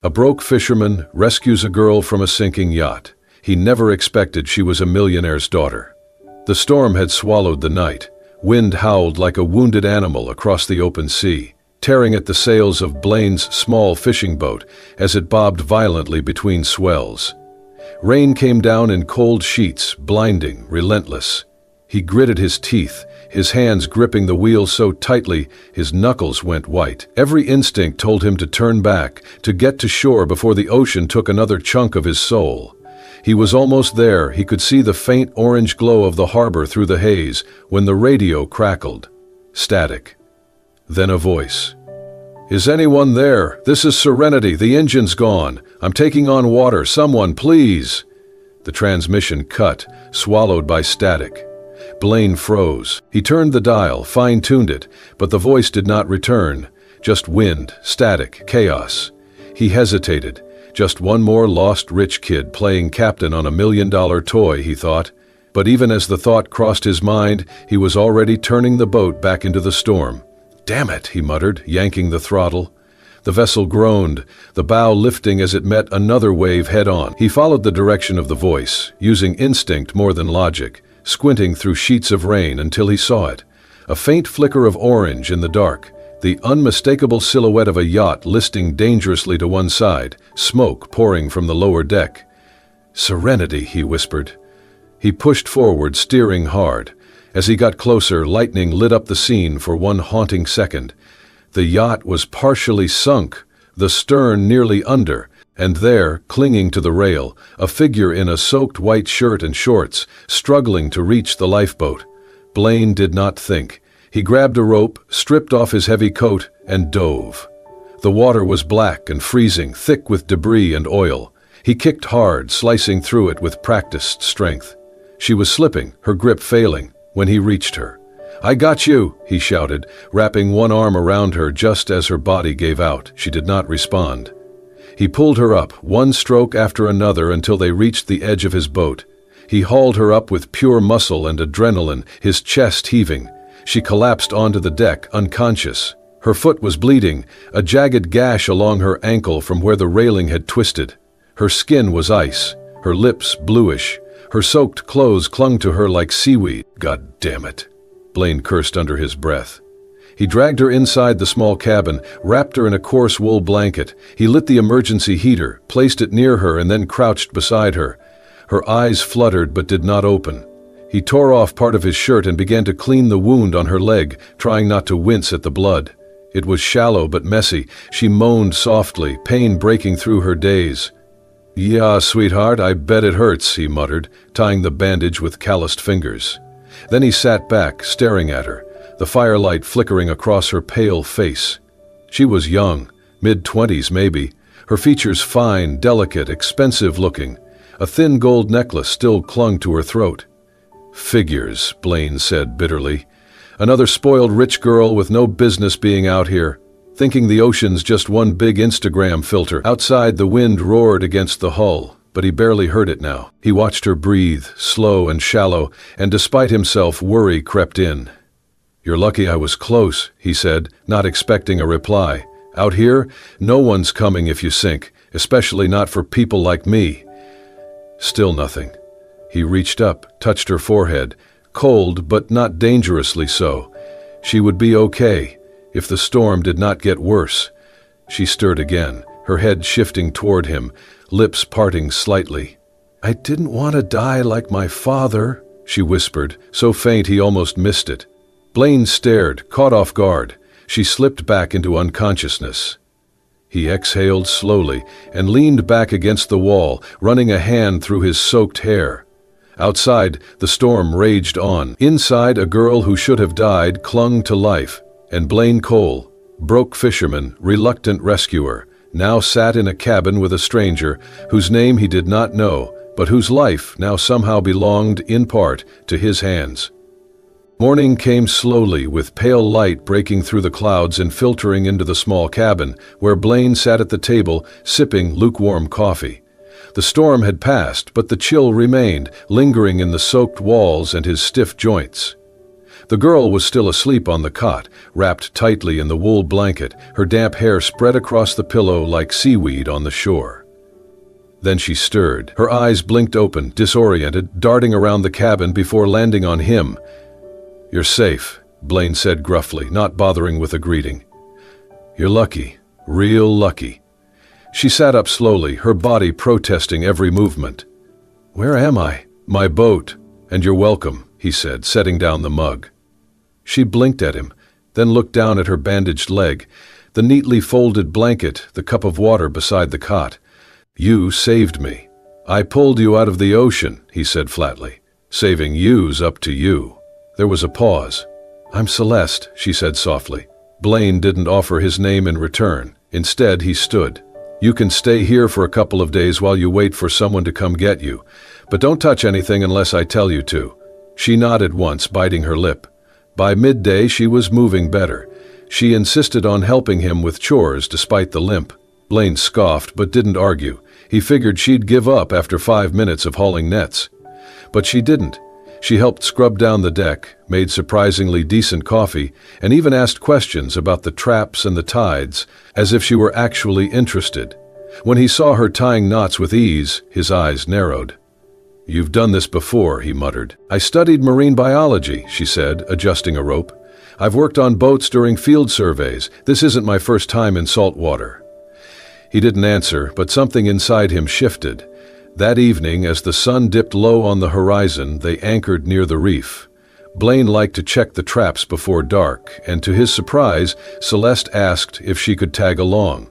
A broke fisherman rescues a girl from a sinking yacht. He never expected she was a millionaire's daughter. The storm had swallowed the night. Wind howled like a wounded animal across the open sea, tearing at the sails of Blaine's small fishing boat as it bobbed violently between swells. Rain came down in cold sheets, blinding, relentless. He gritted his teeth, his hands gripping the wheel so tightly his knuckles went white. Every instinct told him to turn back, to get to shore before the ocean took another chunk of his soul. He was almost there. He could see the faint orange glow of the harbor through the haze when the radio crackled. Static. Then a voice. "Is anyone there? This is Serenity. The engine's gone. I'm taking on water. Someone, please." The transmission cut, swallowed by static. Blaine froze. He turned the dial, fine-tuned it, but the voice did not return. Just wind, static, chaos. He hesitated. Just one more lost rich kid playing captain on a $1 million toy, he thought. But even as the thought crossed his mind, he was already turning the boat back into the storm. "Damn it," he muttered, yanking the throttle. The vessel groaned, the bow lifting as it met another wave head-on. He followed the direction of the voice, using instinct more than logic, squinting through sheets of rain until he saw it. A faint flicker of orange in the dark, the unmistakable silhouette of a yacht listing dangerously to one side, smoke pouring from the lower deck. "Serenity," he whispered. He pushed forward, steering hard. As he got closer, lightning lit up the scene for one haunting second. The yacht was partially sunk, the stern nearly under, and there, clinging to the rail, a figure in a soaked white shirt and shorts, struggling to reach the lifeboat. Blaine did not think. He grabbed a rope, stripped off his heavy coat, and dove. The water was black and freezing, thick with debris and oil. He kicked hard, slicing through it with practiced strength. She was slipping, her grip failing, when he reached her. "I got you," he shouted, wrapping one arm around her just as her body gave out. She did not respond. He pulled her up, one stroke after another, until they reached the edge of his boat. He hauled her up with pure muscle and adrenaline, his chest heaving. She collapsed onto the deck, unconscious. Her foot was bleeding, a jagged gash along her ankle from where the railing had twisted. Her skin was ice, her lips bluish. Her soaked clothes clung to her like seaweed. "God damn it," Blaine cursed under his breath. He dragged her inside the small cabin, wrapped her in a coarse wool blanket. He lit the emergency heater, placed it near her, and then crouched beside her. Her eyes fluttered but did not open. He tore off part of his shirt and began to clean the wound on her leg, trying not to wince at the blood. It was shallow but messy. She moaned softly, pain breaking through her daze. "Yeah, sweetheart, I bet it hurts," he muttered, tying the bandage with calloused fingers. Then he sat back, staring at her, the firelight flickering across her pale face. She was young, mid-20s maybe, her features fine, delicate, expensive-looking. A thin gold necklace still clung to her throat. "Figures," Blaine said bitterly. "Another spoiled rich girl with no business being out here, thinking the ocean's just one big Instagram filter." Outside, the wind roared against the hull, but he barely heard it now. He watched her breathe, slow and shallow, and despite himself, worry crept in. "You're lucky I was close," he said, not expecting a reply. "Out here, no one's coming if you sink, especially not for people like me." Still nothing. He reached up, touched her forehead, cold but not dangerously so. She would be okay, if the storm did not get worse. She stirred again, her head shifting toward him, lips parting slightly. "I didn't want to die like my father," she whispered, so faint he almost missed it. Blaine stared, caught off guard. She slipped back into unconsciousness. He exhaled slowly and leaned back against the wall, running a hand through his soaked hair. Outside, the storm raged on. Inside, a girl who should have died clung to life, and Blaine Cole, broke fisherman, reluctant rescuer, now sat in a cabin with a stranger whose name he did not know, but whose life now somehow belonged, in part, to his hands. Morning came slowly, with pale light breaking through the clouds and filtering into the small cabin, where Blaine sat at the table, sipping lukewarm coffee. The storm had passed, but the chill remained, lingering in the soaked walls and his stiff joints. The girl was still asleep on the cot, wrapped tightly in the wool blanket, her damp hair spread across the pillow like seaweed on the shore. Then she stirred. Her eyes blinked open, disoriented, darting around the cabin before landing on him. "You're safe," Blaine said gruffly, not bothering with a greeting. "You're lucky, real lucky." She sat up slowly, her body protesting every movement. "Where am I?" "My boat, and you're welcome," he said, setting down the mug. She blinked at him, then looked down at her bandaged leg, the neatly folded blanket, the cup of water beside the cot. "You saved me. I pulled you out of the ocean," he said flatly. "Saving you's up to you." There was a pause. "I'm Celeste," she said softly. Blaine didn't offer his name in return. Instead, he stood. "You can stay here for a couple of days while you wait for someone to come get you, but don't touch anything unless I tell you to." She nodded once, biting her lip. By midday, she was moving better. She insisted on helping him with chores despite the limp. Blaine scoffed but didn't argue. He figured she'd give up after 5 minutes of hauling nets. But she didn't. She helped scrub down the deck, made surprisingly decent coffee, and even asked questions about the traps and the tides, as if she were actually interested. When he saw her tying knots with ease, his eyes narrowed. "You've done this before," he muttered. "I studied marine biology," she said, adjusting a rope. "I've worked on boats during field surveys. This isn't my first time in salt water." He didn't answer, but something inside him shifted. That evening, as the sun dipped low on the horizon, they anchored near the reef. Blaine liked to check the traps before dark, and to his surprise, Celeste asked if she could tag along.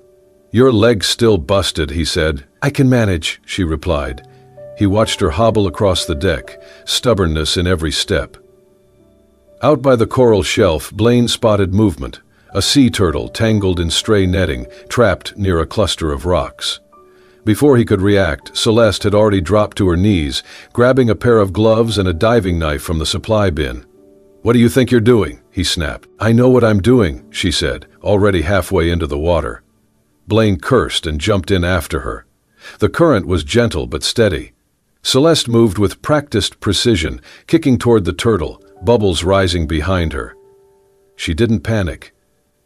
"Your leg's still busted," he said. "I can manage," she replied. He watched her hobble across the deck, stubbornness in every step. Out by the coral shelf, Blaine spotted movement. A sea turtle tangled in stray netting, trapped near a cluster of rocks. Before he could react, Celeste had already dropped to her knees, grabbing a pair of gloves and a diving knife from the supply bin. "What do you think you're doing?" he snapped. "I know what I'm doing," she said, already halfway into the water. Blaine cursed and jumped in after her. The current was gentle but steady. Celeste moved with practiced precision, kicking toward the turtle, bubbles rising behind her. She didn't panic.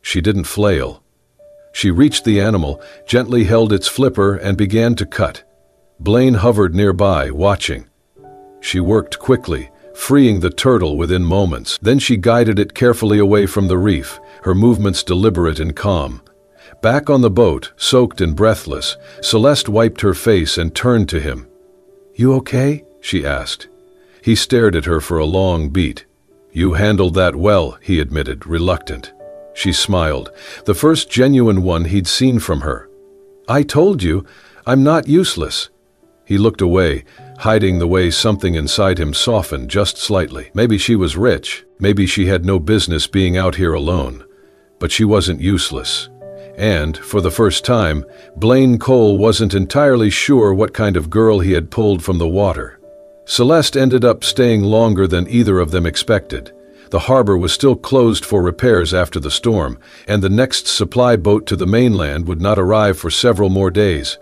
She didn't flail. She reached the animal, gently held its flipper, and began to cut. Blaine hovered nearby, watching. She worked quickly, freeing the turtle within moments. Then she guided it carefully away from the reef, her movements deliberate and calm. Back on the boat, soaked and breathless, Celeste wiped her face and turned to him. "You okay?" she asked. He stared at her for a long beat. "You handled that well," he admitted, reluctant. She smiled, the first genuine one he'd seen from her. "I told you, I'm not useless." He looked away, hiding the way something inside him softened just slightly. Maybe she was rich, maybe she had no business being out here alone. But she wasn't useless. And, for the first time, Blaine Cole wasn't entirely sure what kind of girl he had pulled from the water. Celeste ended up staying longer than either of them expected. The harbor was still closed for repairs after the storm, and the next supply boat to the mainland would not arrive for several more days.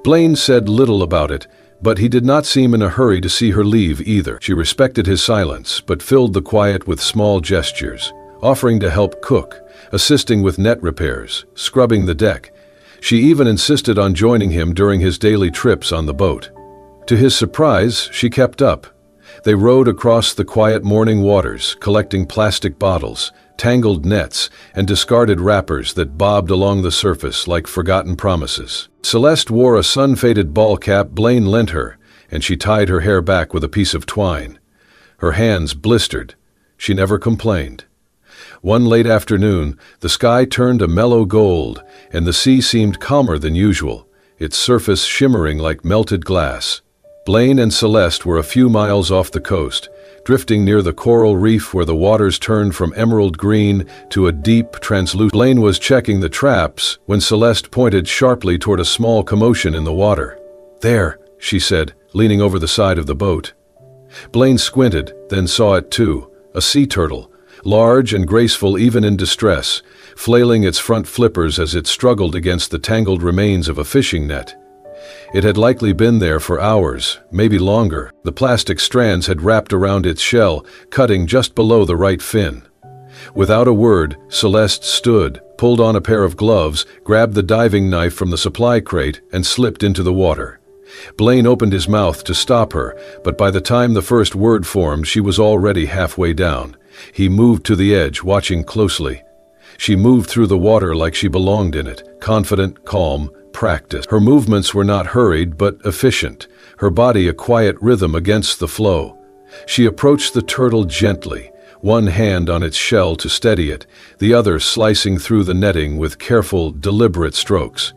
Blaine said little about it, but he did not seem in a hurry to see her leave either. She respected his silence, but filled the quiet with small gestures, offering to help cook, assisting with net repairs, scrubbing the deck. She even insisted on joining him during his daily trips on the boat. To his surprise, she kept up. They rowed across the quiet morning waters, collecting plastic bottles, tangled nets, and discarded wrappers that bobbed along the surface like forgotten promises. Celeste wore a sun-faded ball cap Blaine lent her, and she tied her hair back with a piece of twine. Her hands blistered. She never complained. One late afternoon, the sky turned a mellow gold, and the sea seemed calmer than usual, its surface shimmering like melted glass. Blaine and Celeste were a few miles off the coast, drifting near the coral reef where the waters turned from emerald green to a deep, translucent. Blaine was checking the traps when Celeste pointed sharply toward a small commotion in the water. "There," she said, leaning over the side of the boat. Blaine squinted, then saw it too, a sea turtle, large and graceful even in distress, flailing its front flippers as it struggled against the tangled remains of a fishing net. It had likely been there for hours, maybe longer. The plastic strands had wrapped around its shell, cutting just below the right fin. Without a word, Celeste stood, pulled on a pair of gloves, grabbed the diving knife from the supply crate, and slipped into the water. Blaine opened his mouth to stop her, but by the time the first word formed, she was already halfway down. He moved to the edge, watching closely. She moved through the water like she belonged in it, confident, calm, practiced. Her movements were not hurried, but efficient, her body a quiet rhythm against the flow. She approached the turtle gently, one hand on its shell to steady it, the other slicing through the netting with careful, deliberate strokes.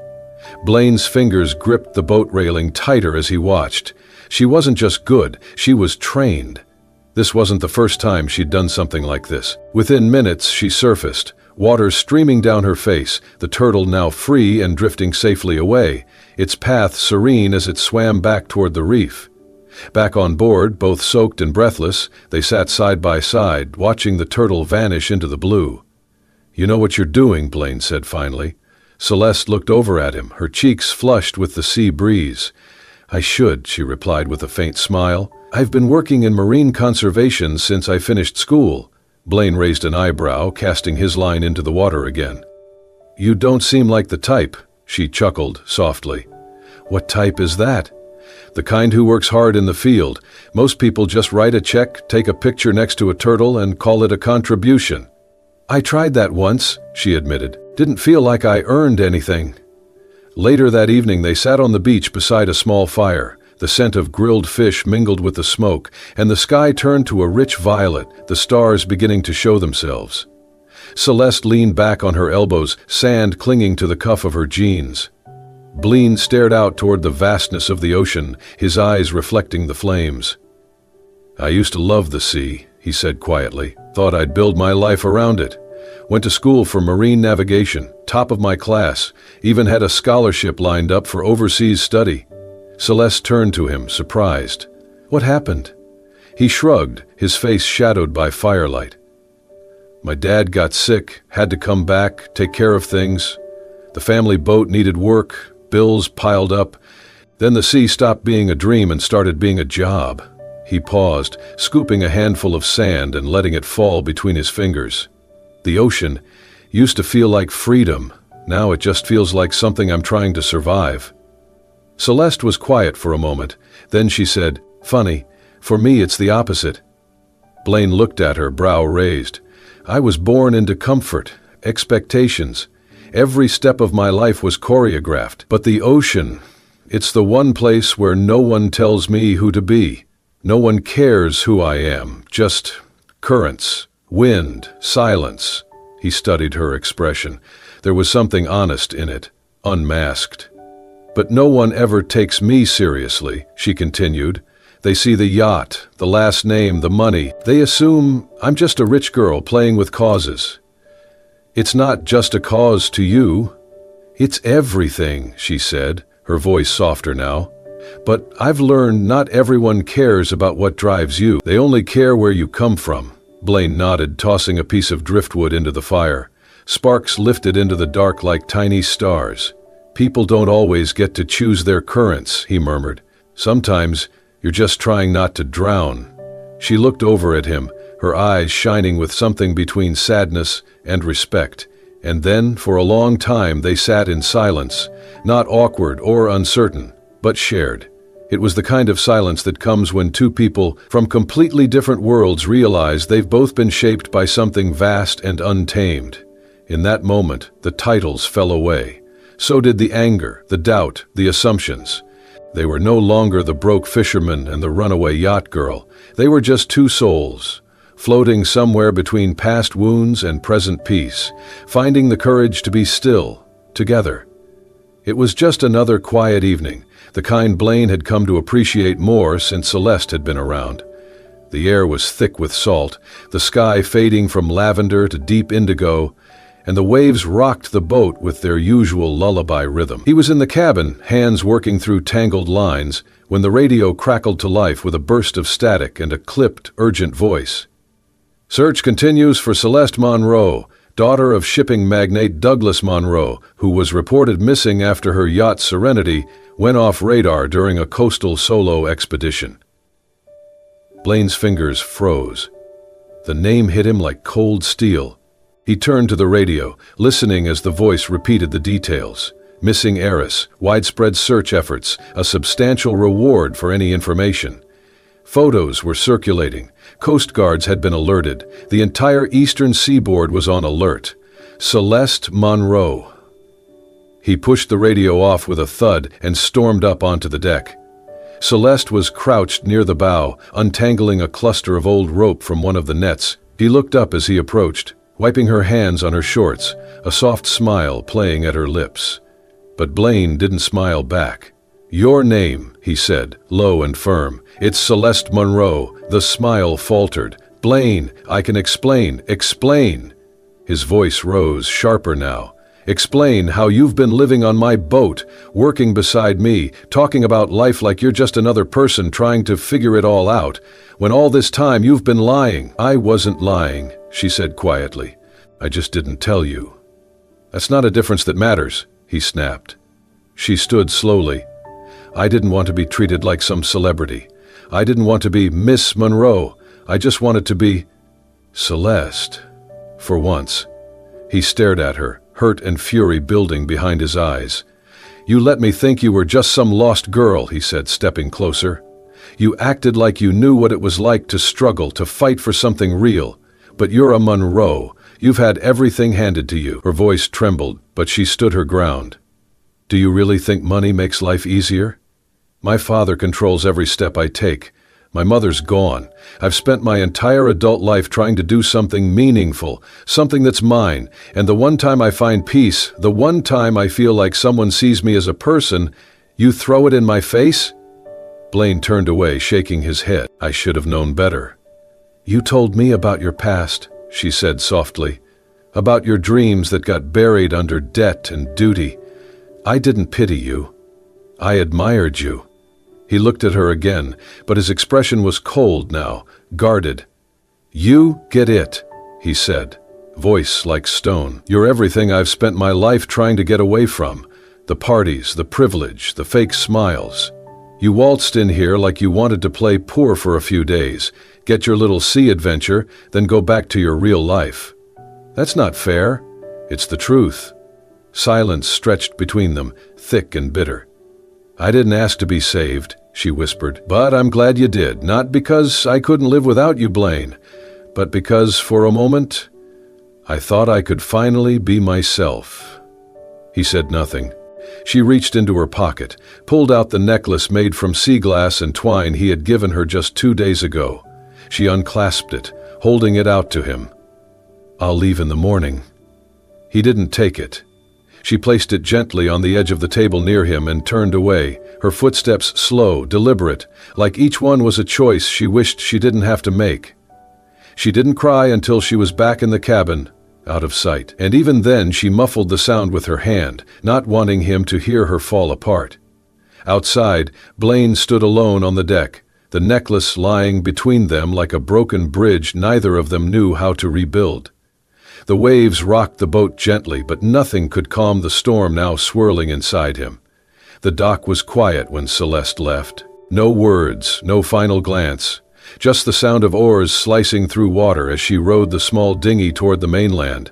Blaine's fingers gripped the boat railing tighter as he watched. She wasn't just good, she was trained. This wasn't the first time she'd done something like this. Within minutes, she surfaced, water streaming down her face, the turtle now free and drifting safely away, its path serene as it swam back toward the reef. Back on board, both soaked and breathless, they sat side by side, watching the turtle vanish into the blue. "You know what you're doing," Blaine said finally. Celeste looked over at him, her cheeks flushed with the sea breeze. "I should," she replied with a faint smile. "I've been working in marine conservation since I finished school." Blaine raised an eyebrow, casting his line into the water again. "You don't seem like the type," she chuckled softly. "What type is that?" "The kind who works hard in the field. Most people just write a check, take a picture next to a turtle, and call it a contribution." "I tried that once," she admitted. "Didn't feel like I earned anything." Later that evening they sat on the beach beside a small fire. The scent of grilled fish mingled with the smoke, and the sky turned to a rich violet, the stars beginning to show themselves. Celeste leaned back on her elbows, sand clinging to the cuff of her jeans. Blaine stared out toward the vastness of the ocean, his eyes reflecting the flames. "I used to love the sea," he said quietly. "Thought I'd build my life around it. Went to school for marine navigation, top of my class, even had a scholarship lined up for overseas study." Celeste turned to him, surprised. "What happened?" He shrugged, his face shadowed by firelight. "My dad got sick, had to come back, take care of things. The family boat needed work, bills piled up. Then the sea stopped being a dream and started being a job." He paused, scooping a handful of sand and letting it fall between his fingers. "The ocean used to feel like freedom. Now it just feels like something I'm trying to survive." Celeste was quiet for a moment. Then she said, "Funny, for me it's the opposite." Blaine looked at her, brow raised. "I was born into comfort, expectations. Every step of my life was choreographed. But the ocean, it's the one place where no one tells me who to be. No one cares who I am, just currents, wind, silence." He studied her expression. There was something honest in it, unmasked. "But no one ever takes me seriously," she continued. "They see the yacht, the last name, the money. They assume I'm just a rich girl playing with causes. It's not just a cause to you. It's everything," she said, her voice softer now. "But I've learned not everyone cares about what drives you. They only care where you come from." Blaine nodded, tossing a piece of driftwood into the fire. Sparks lifted into the dark like tiny stars. "People don't always get to choose their currents," he murmured. "Sometimes you're just trying not to drown." She looked over at him, her eyes shining with something between sadness and respect. And then, for a long time, they sat in silence, not awkward or uncertain, but shared. It was the kind of silence that comes when two people from completely different worlds realize they've both been shaped by something vast and untamed. In that moment, the titles fell away. So did the anger, the doubt, the assumptions. They were no longer the broke fisherman and the runaway yacht girl. They were just two souls, floating somewhere between past wounds and present peace, finding the courage to be still, together. It was just another quiet evening, the kind Blaine had come to appreciate more since Celeste had been around. The air was thick with salt, the sky fading from lavender to deep indigo, and the waves rocked the boat with their usual lullaby rhythm. He was in the cabin, hands working through tangled lines, when the radio crackled to life with a burst of static and a clipped, urgent voice. "Search continues for Celeste Monroe. daughter of shipping magnate Douglas Monroe, who was reported missing after her yacht Serenity went off radar during a coastal solo expedition. Blaine's fingers froze. The name hit him like cold steel. He turned to the radio, listening as the voice repeated the details. Missing heiress, widespread search efforts, a substantial reward for any information. Photos were circulating. Coast guards had been alerted. The entire eastern seaboard was on alert. Celeste Monroe. He pushed the radio off with a thud and stormed up onto the deck. Celeste was crouched near the bow, untangling a cluster of old rope from one of the nets. He looked up as he approached, wiping her hands on her shorts, a soft smile playing at her lips. But Blaine didn't smile back. "Your name," he said, low and firm. "It's Celeste Monroe." The smile faltered. "Blaine, I can explain. Explain." His voice rose, sharper now. "Explain how you've been living on my boat, working beside me, talking about life like you're just another person trying to figure it all out, when all this time you've been lying." "I wasn't lying," she said quietly. "I just didn't tell you." "That's not a difference that matters," he snapped. She stood slowly. "I didn't want to be treated like some celebrity. I didn't want to be Miss Monroe. I just wanted to be Celeste. For once." He stared at her, hurt and fury building behind his eyes. "You let me think you were just some lost girl," he said, stepping closer. "You acted like you knew what it was like to struggle, to fight for something real. But you're a Monroe. You've had everything handed to you." Her voice trembled, but she stood her ground. "Do you really think money makes life easier? My father controls every step I take. My mother's gone. I've spent my entire adult life trying to do something meaningful, something that's mine, and the one time I find peace, the one time I feel like someone sees me as a person, you throw it in my face?" Blaine turned away, shaking his head. "I should have known better." "You told me about your past," she said softly, "about your dreams that got buried under debt and duty. I didn't pity you. I admired you." He looked at her again, but his expression was cold now, guarded. "You get it," he said, voice like stone. "You're everything I've spent my life trying to get away from. The parties, the privilege, the fake smiles. You waltzed in here like you wanted to play poor for a few days, get your little sea adventure, then go back to your real life. That's not fair. It's the truth." Silence stretched between them, thick and bitter. "I didn't ask to be saved," she whispered, "but I'm glad you did, not because I couldn't live without you, Blaine, but because, for a moment, I thought I could finally be myself." He said nothing. She reached into her pocket, pulled out the necklace made from sea glass and twine he had given her just 2 days ago. She unclasped it, holding it out to him. "I'll leave in the morning." He didn't take it. She placed it gently on the edge of the table near him and turned away, her footsteps slow, deliberate, like each one was a choice she wished she didn't have to make. She didn't cry until she was back in the cabin, out of sight, and even then she muffled the sound with her hand, not wanting him to hear her fall apart. Outside, Blaine stood alone on the deck, the necklace lying between them like a broken bridge neither of them knew how to rebuild. The waves rocked the boat gently, but nothing could calm the storm now swirling inside him. The dock was quiet when Celeste left. No words, no final glance, just the sound of oars slicing through water as she rowed the small dinghy toward the mainland.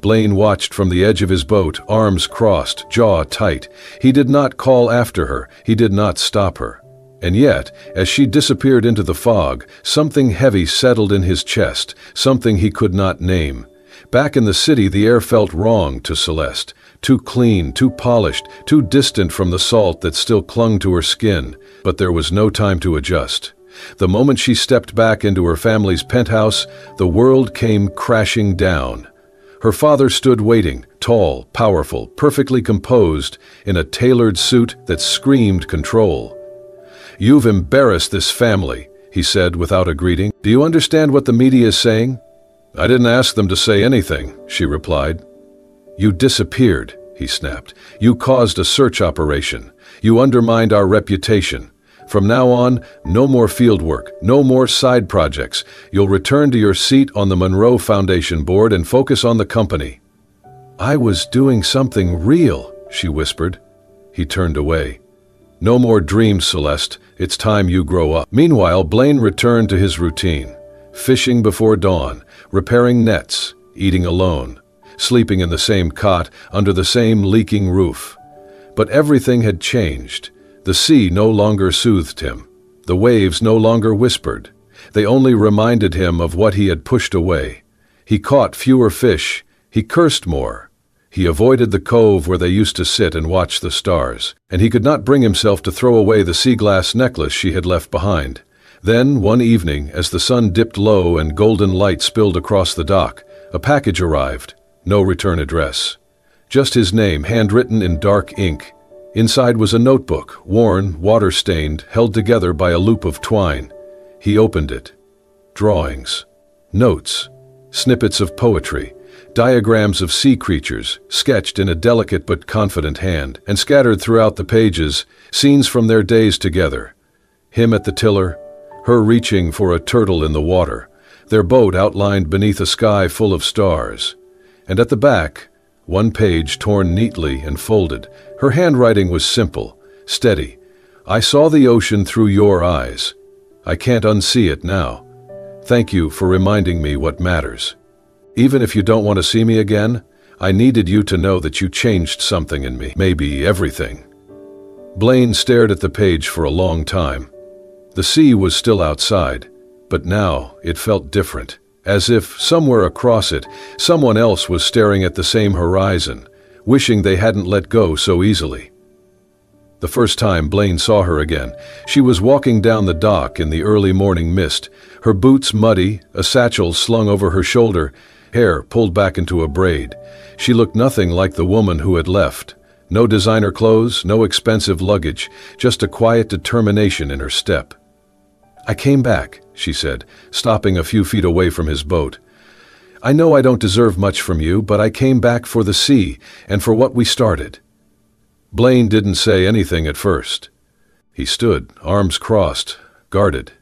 Blaine watched from the edge of his boat, arms crossed, jaw tight. He did not call after her, he did not stop her. And yet, as she disappeared into the fog, something heavy settled in his chest, something he could not name. Back in the city, the air felt wrong to Celeste, too clean, too polished, too distant from the salt that still clung to her skin, but there was no time to adjust. The moment she stepped back into her family's penthouse, the world came crashing down. Her father stood waiting, tall, powerful, perfectly composed, in a tailored suit that screamed control. "You've embarrassed this family," he said without a greeting. "Do you understand what the media is saying?" "I didn't ask them to say anything," she replied. "You disappeared," he snapped. "You caused a search operation. You undermined our reputation. From now on, no more field work, no more side projects. You'll return to your seat on the Monroe Foundation board and focus on the company." "I was doing something real," she whispered. He turned away. "No more dreams, Celeste. It's time you grow up." Meanwhile, Blaine returned to his routine. Fishing before dawn, repairing nets, eating alone, sleeping in the same cot, under the same leaking roof. But everything had changed. The sea no longer soothed him. The waves no longer whispered. They only reminded him of what he had pushed away. He caught fewer fish. He cursed more. He avoided the cove where they used to sit and watch the stars, and he could not bring himself to throw away the sea glass necklace she had left behind. Then, one evening, as the sun dipped low and golden light spilled across the dock, a package arrived. No return address. Just his name, handwritten in dark ink. Inside was a notebook, worn, water-stained, held together by a loop of twine. He opened it. Drawings. Notes. Snippets of poetry. Diagrams of sea creatures, sketched in a delicate but confident hand, and scattered throughout the pages, scenes from their days together. Him at the tiller, her reaching for a turtle in the water, their boat outlined beneath a sky full of stars. And at the back, one page torn neatly and folded. Her handwriting was simple, steady. "I saw the ocean through your eyes. I can't unsee it now. Thank you for reminding me what matters. Even if you don't want to see me again, I needed you to know that you changed something in me, maybe everything." Blaine stared at the page for a long time. The sea was still outside, but now it felt different, as if somewhere across it, someone else was staring at the same horizon, wishing they hadn't let go so easily. The first time Blaine saw her again, she was walking down the dock in the early morning mist, her boots muddy, a satchel slung over her shoulder, hair pulled back into a braid. She looked nothing like the woman who had left. No designer clothes, no expensive luggage, just a quiet determination in her step. "I came back," she said, stopping a few feet away from his boat. "I know I don't deserve much from you, but I came back for the sea and for what we started." Blaine didn't say anything at first. He stood, arms crossed, guarded.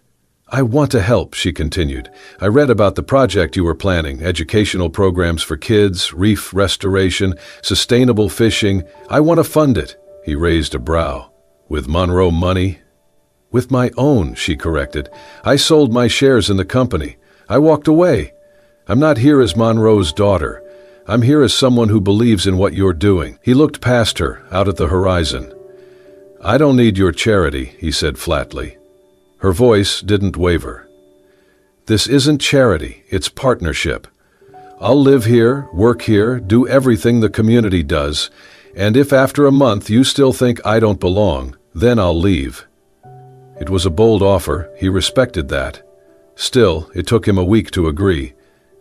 "I want to help," she continued. "I read about the project you were planning, educational programs for kids, reef restoration, sustainable fishing. I want to fund it." He raised a brow. "With Monroe money?" "With my own," she corrected. "I sold my shares in the company. I walked away. I'm not here as Monroe's daughter. I'm here as someone who believes in what you're doing." He looked past her, out at the horizon. "I don't need your charity," he said flatly. Her voice didn't waver. "This isn't charity, it's partnership. I'll live here, work here, do everything the community does, and if after a month you still think I don't belong, then I'll leave." It was a bold offer, he respected that. Still, it took him a week to agree,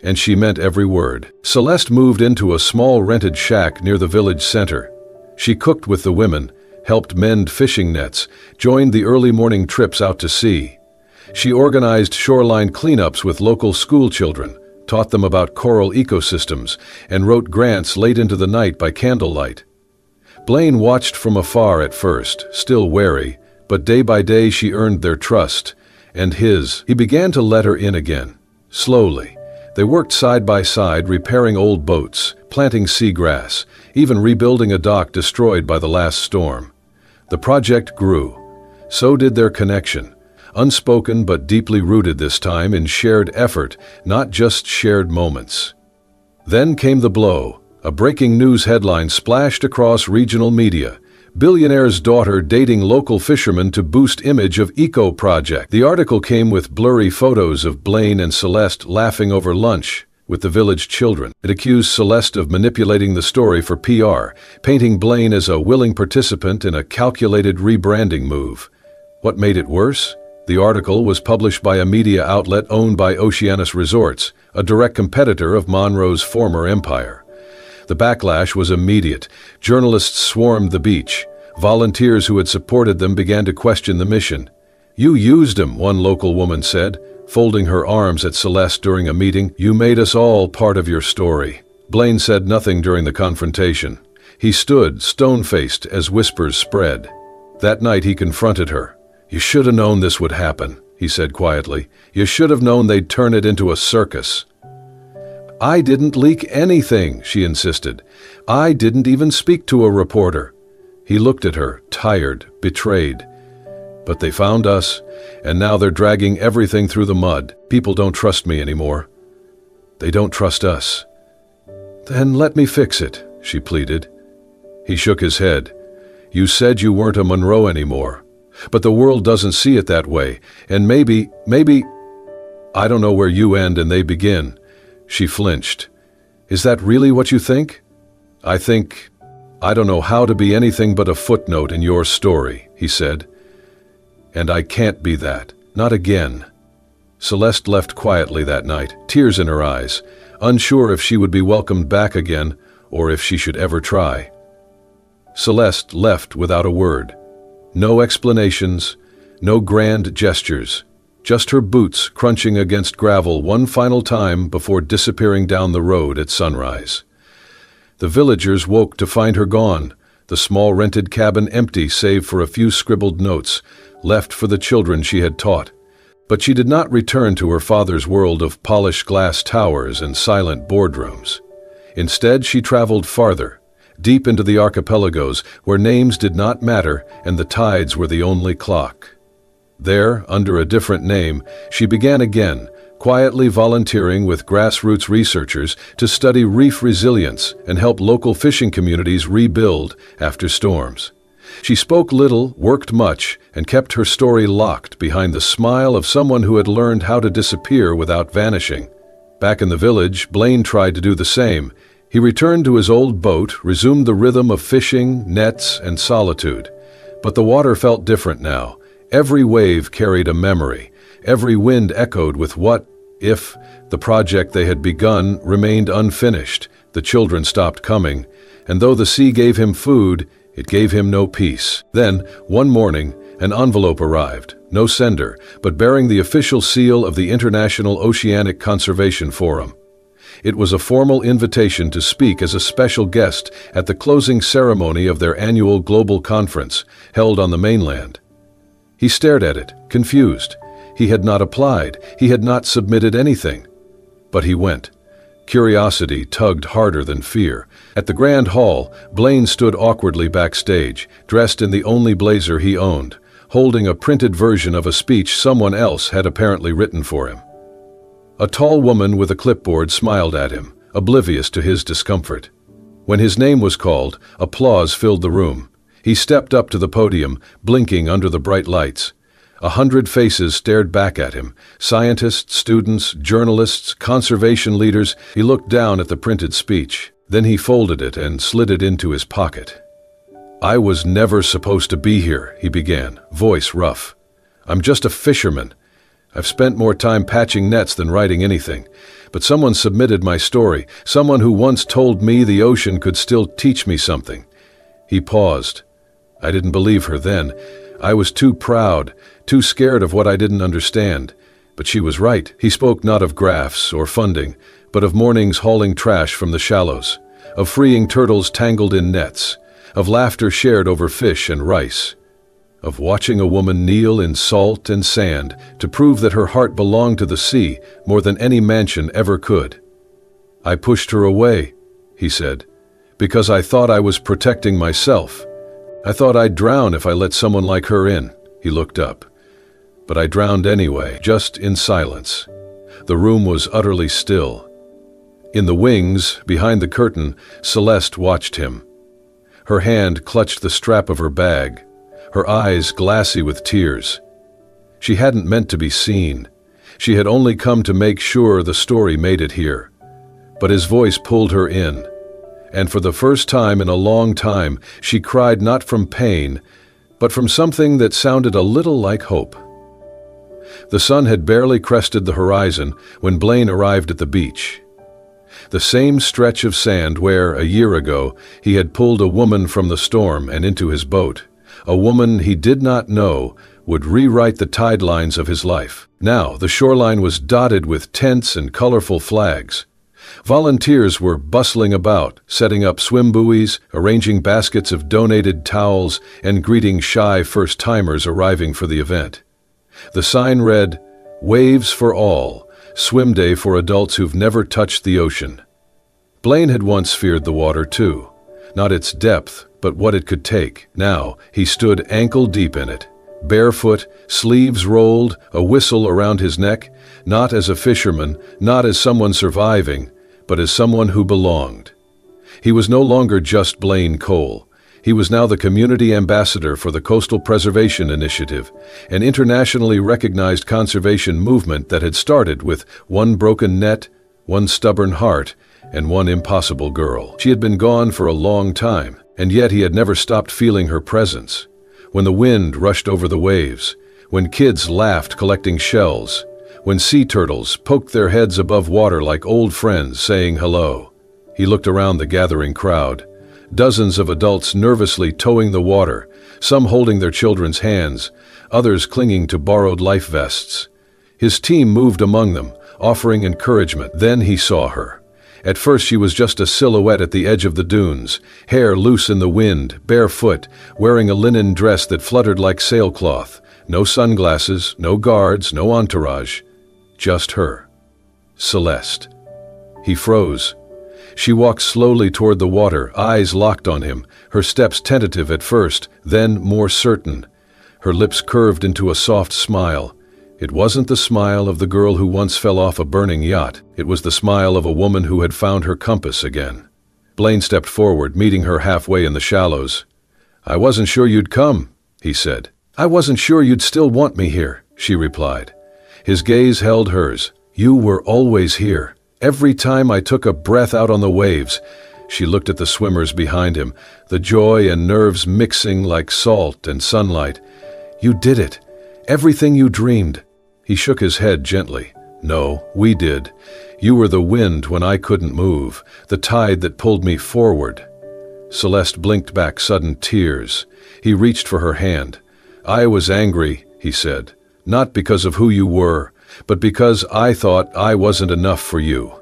and she meant every word. Celeste moved into a small rented shack near the village center. She cooked with the women, helped mend fishing nets, joined the early morning trips out to sea. She organized shoreline cleanups with local school children, taught them about coral ecosystems, and wrote grants late into the night by candlelight. Blaine watched from afar at first, still wary, but day by day she earned their trust, and his. He began to let her in again, slowly. They worked side by side, repairing old boats, planting seagrass, even rebuilding a dock destroyed by the last storm. The project grew. So did their connection, unspoken but deeply rooted this time in shared effort, not just shared moments. Then came the blow. A breaking news headline splashed across regional media. Billionaire's daughter dating local fisherman to boost image of eco project. The article came with blurry photos of Blaine and Celeste laughing over lunch with the village children. It accused Celeste of manipulating the story for PR, painting Blaine as a willing participant in a calculated rebranding move. What made it worse? The article was published by a media outlet owned by Oceanus Resorts, a direct competitor of Monroe's former empire. The backlash was immediate. Journalists swarmed the beach. Volunteers who had supported them began to question the mission. "You used him," one local woman said, folding her arms at Celeste during a meeting. "You made us all part of your story." Blaine said nothing during the confrontation. He stood, stone-faced, as whispers spread. That night he confronted her. "You should have known this would happen," he said quietly. "You should have known they'd turn it into a circus." "I didn't leak anything," she insisted. "I didn't even speak to a reporter." He looked at her, tired, betrayed. "But they found us, and now they're dragging everything through the mud. People don't trust me anymore. They don't trust us." "Then let me fix it," she pleaded. He shook his head. "You said you weren't a Monroe anymore. But the world doesn't see it that way, and maybe, I don't know where you end and they begin." She flinched. "Is that really what you think?" I don't know how to be anything but a footnote in your story," he said. "And I can't be that. Not again." Celeste left quietly that night, tears in her eyes, unsure if she would be welcomed back again or if she should ever try. Celeste left without a word. No explanations, no grand gestures, just her boots crunching against gravel one final time before disappearing down the road at sunrise. The villagers woke to find her gone, the small rented cabin empty save for a few scribbled notes, left for the children she had taught. But she did not return to her father's world of polished glass towers and silent boardrooms. Instead, she traveled farther, deep into the archipelagos where names did not matter and the tides were the only clock. There, under a different name, she began again, quietly volunteering with grassroots researchers to study reef resilience and help local fishing communities rebuild after storms. She spoke little, worked much, and kept her story locked behind the smile of someone who had learned how to disappear without vanishing. Back in the village, Blaine tried to do the same. He returned to his old boat, resumed the rhythm of fishing, nets, and solitude. But the water felt different now. Every wave carried a memory. Every wind echoed with what if the project they had begun remained unfinished. The children stopped coming, and though the sea gave him food, it gave him no peace. Then, one morning, an envelope arrived, no sender, but bearing the official seal of the International Oceanic Conservation Forum. It was a formal invitation to speak as a special guest at the closing ceremony of their annual global conference, held on the mainland. He stared at it, confused. He had not applied, he had not submitted anything. But he went. Curiosity tugged harder than fear. At the grand hall, Blaine stood awkwardly backstage, dressed in the only blazer he owned, holding a printed version of a speech someone else had apparently written for him. A tall woman with a clipboard smiled at him, oblivious to his discomfort. When his name was called, applause filled the room. He stepped up to the podium, blinking under the bright lights. 100 faces stared back at him, scientists, students, journalists, conservation leaders. He looked down at the printed speech. Then he folded it and slid it into his pocket. "I was never supposed to be here," he began, voice rough. "I'm just a fisherman. I've spent more time patching nets than writing anything. But someone submitted my story, someone who once told me the ocean could still teach me something." He paused. I didn't believe her then. I was too proud, too scared of what I didn't understand. But she was right. He spoke not of graphs or funding, but of mornings hauling trash from the shallows, of freeing turtles tangled in nets, of laughter shared over fish and rice, of watching a woman kneel in salt and sand to prove that her heart belonged to the sea more than any mansion ever could. "I pushed her away," he said, "because I thought I was protecting myself. I thought I'd drown if I let someone like her in." He looked up. But I drowned anyway, just in silence. The room was utterly still. In the wings, behind the curtain, Celeste watched him. Her hand clutched the strap of her bag, her eyes glassy with tears. She hadn't meant to be seen. She had only come to make sure the story made it here. But his voice pulled her in. And for the first time in a long time, she cried not from pain, but from something that sounded a little like hope. The sun had barely crested the horizon when Blaine arrived at the beach. The same stretch of sand where, a year ago, he had pulled a woman from the storm and into his boat. A woman he did not know would rewrite the tide lines of his life. Now, the shoreline was dotted with tents and colorful flags. Volunteers were bustling about, setting up swim buoys, arranging baskets of donated towels, and greeting shy first-timers arriving for the event. The sign read, "Waves for all, swim day for adults who've never touched the ocean." Blaine had once feared the water too. Not its depth, but what it could take. Now, he stood ankle-deep in it. Barefoot, sleeves rolled, a whistle around his neck, not as a fisherman, not as someone surviving, but as someone who belonged. He was no longer just Blaine Cole. He was now the community ambassador for the Coastal Preservation Initiative, an internationally recognized conservation movement that had started with one broken net, one stubborn heart, and one impossible girl. She had been gone for a long time, and yet he had never stopped feeling her presence. When the wind rushed over the waves, when kids laughed collecting shells, when sea turtles poked their heads above water like old friends saying hello. He looked around the gathering crowd. Dozens of adults nervously towing the water, some holding their children's hands, others clinging to borrowed life vests. His team moved among them, offering encouragement. Then he saw her. At first she was just a silhouette at the edge of the dunes, hair loose in the wind, barefoot, wearing a linen dress that fluttered like sailcloth. No sunglasses, no guards, no entourage. Just her. Celeste. He froze. She walked slowly toward the water, eyes locked on him, her steps tentative at first, then more certain. Her lips curved into a soft smile. It wasn't the smile of the girl who once fell off a burning yacht. It was the smile of a woman who had found her compass again. Blaine stepped forward, meeting her halfway in the shallows. "I wasn't sure you'd come," he said. "I wasn't sure you'd still want me here," she replied. His gaze held hers. "You were always here. Every time I took a breath out on the waves." She looked at the swimmers behind him, the joy and nerves mixing like salt and sunlight. "You did it. Everything you dreamed." He shook his head gently. "No, we did. You were the wind when I couldn't move, the tide that pulled me forward." Celeste blinked back sudden tears. He reached for her hand. "I was angry," he said, "not because of who you were, but because I thought I wasn't enough for you.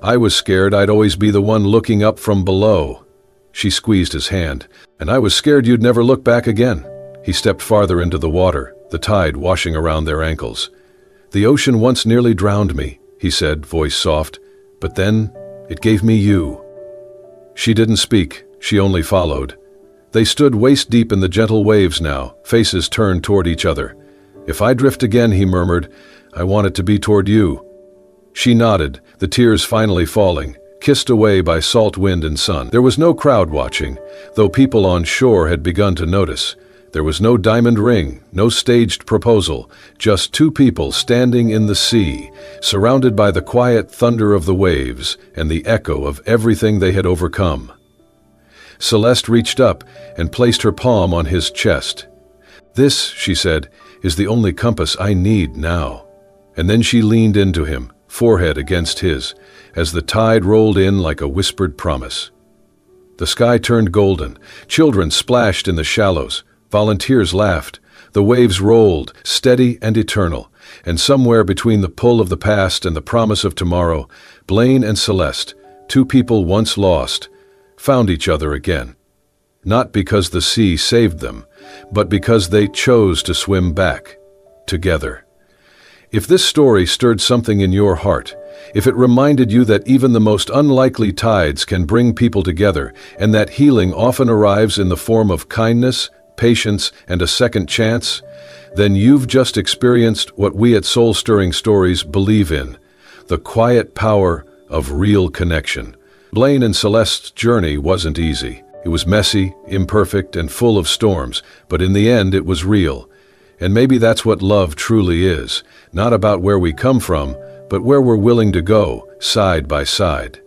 I was scared I'd always be the one looking up from below." She squeezed his hand. "And I was scared you'd never look back again." He stepped farther into the water, the tide washing around their ankles. "The ocean once nearly drowned me," he said, voice soft, "but then it gave me you." She didn't speak, she only followed. They stood waist-deep in the gentle waves now, faces turned toward each other. "If I drift again," he murmured, "I want it to be toward you." She nodded, the tears finally falling, kissed away by salt wind and sun. There was no crowd watching, though people on shore had begun to notice. There was no diamond ring, no staged proposal, just two people standing in the sea, surrounded by the quiet thunder of the waves and the echo of everything they had overcome. Celeste reached up and placed her palm on his chest. "This," she said, "is the only compass I need now." And then she leaned into him, forehead against his, as the tide rolled in like a whispered promise. The sky turned golden, children splashed in the shallows, volunteers laughed, the waves rolled, steady and eternal, and somewhere between the pull of the past and the promise of tomorrow, Blaine and Celeste, two people once lost, found each other again. Not because the sea saved them, but because they chose to swim back, together. If this story stirred something in your heart, if it reminded you that even the most unlikely tides can bring people together, and that healing often arrives in the form of kindness, patience, and a second chance, then you've just experienced what we at Soul Stirring Stories believe in, the quiet power of real connection. Blaine and Celeste's journey wasn't easy. It was messy, imperfect, and full of storms, but in the end it was real. And maybe that's what love truly is, not about where we come from, but where we're willing to go, side by side.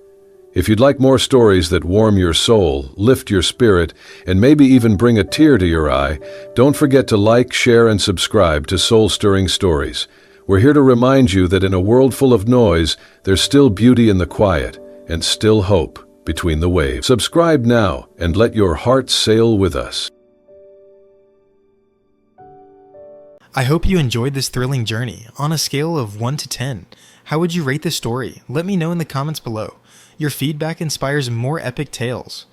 If you'd like more stories that warm your soul, lift your spirit, and maybe even bring a tear to your eye, don't forget to like, share, and subscribe to Soul Stirring Stories. We're here to remind you that in a world full of noise, there's still beauty in the quiet, and still hope between the waves. Subscribe now and let your heart sail with us. I hope you enjoyed this thrilling journey. On a scale of 1 to 10, how would you rate this story? Let me know in the comments below. Your feedback inspires more epic tales.